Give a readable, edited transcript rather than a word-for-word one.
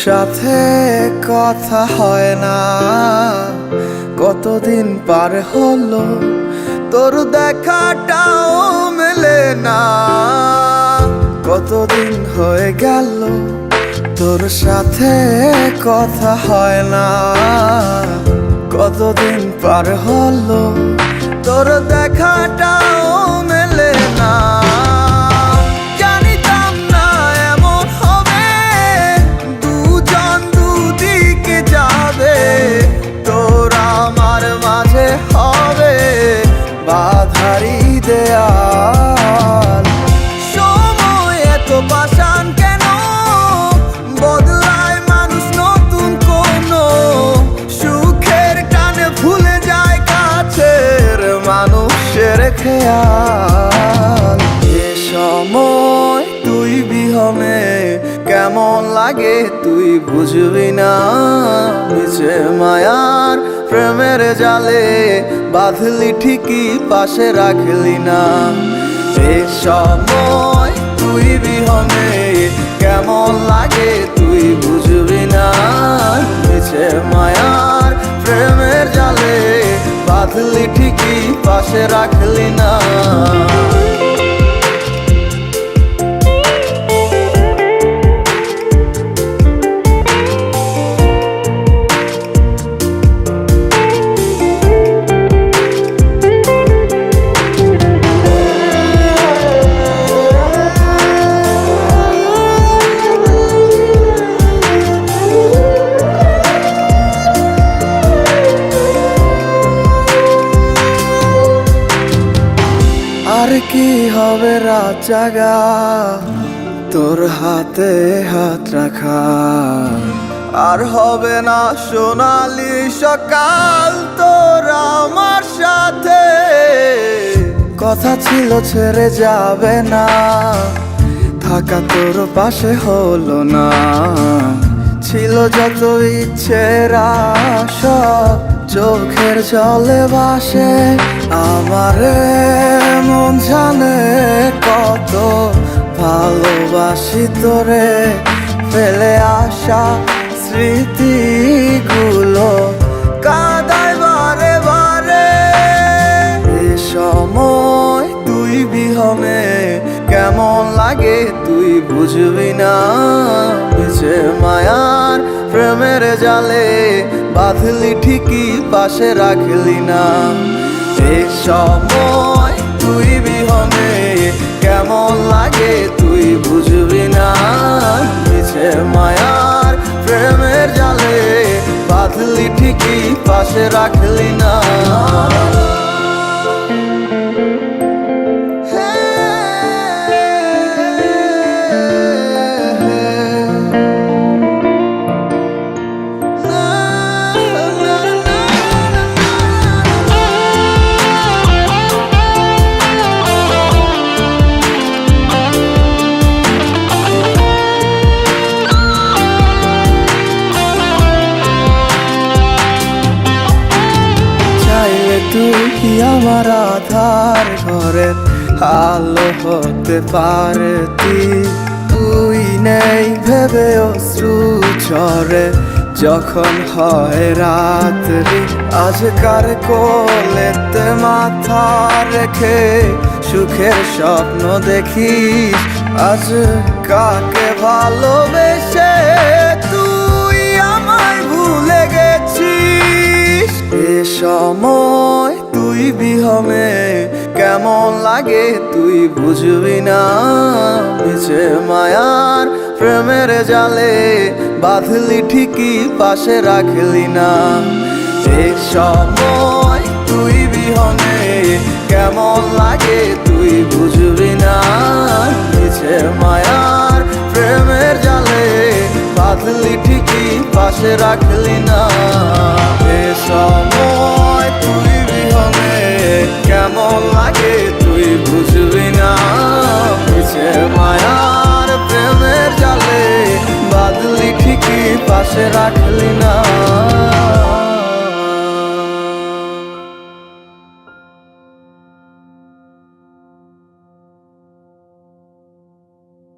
সাথে কথা হয় না, কতদিন পার হলো তোর দেখাটাও মেলে না। কতদিন হয়ে গেল তোর সাথে কথা হয় না, কতদিন পার হলো তোর দেখাটাও মেলে না। জানিতাম না এমন হবে, দুজন দুদিকে যাবে, তোর আমার মাঝে হবে বাধারি দেয়াল। সময় এত পাষাণ কেন, বদলায় মানুষ নতুন কোনো সুখের টানে ভুলে যায় কাছের মানুষের খেয়াল। এ সময় তুই বিহনে কেমন লাগে তুই বুঝবি না, নিচে মায়ার প্রেমের জালে বাঁধলি ঠিকই পাশে রাখলি না। এ সময় তুই বিহনে কেমন লাগে তুই বুঝবি না, নিচে মায়ার প্রেমের জালে বাঁধলি ঠিকই পাশে রাখলি না। আর কি হবে রাত জাগা তোর হাতে হাত রাখা, আর হবে না সোনালি সকাল তোর আমার সাথে। কথা ছিল ছেড়ে যাবে না, থাকা তোর পাশে হলো না। ছিল যত ইচ্ছের আশা চোখের জলে ভাসে, আমারে মন জানে কত ভালোবাসি তোরে। ফেলে আসা স্মৃতিগুলো কাঁদায় বারে বারে। এ সময় তুই বিহনে কেমন লাগে তুই বুঝবি না, নিচে মায়ার প্রেমের জালে বাঁধলি ঠিকই পাশে রাখলি না। এ সময় তুই বিহনে কেমন লাগে তুই বুঝবি না, নিচে মায়ার প্রেমের জালে বাঁধলি ঠিকই পাশে রাখলি না। তুই আমার আধার ঘরের আলো হতে পারতি, তুই নেই ভেবে অশ্রু ঝরে যখন হয় রাত্রি। আজকার কোলেতে মাথা রেখে সুখের স্বপ্ন দেখিস, আজ কাকে ভালোবেসে তুই আমায় ভুলে গেছিস। এ সময় তুই বিহনে কেমন লাগে তুই বুঝবি না, নিচে মায়ার প্রেমের জালে বাঁধলি ঠিকই পাশে রাখলি না। এ সময় তুই বিহনে কেমন লাগে তুই বুঝবি না, নিচে মায়ার প্রেমের জালে বাঁধলি ঠিকই পাশে রাখলি না। এ সময় তুই বিহনে কেমন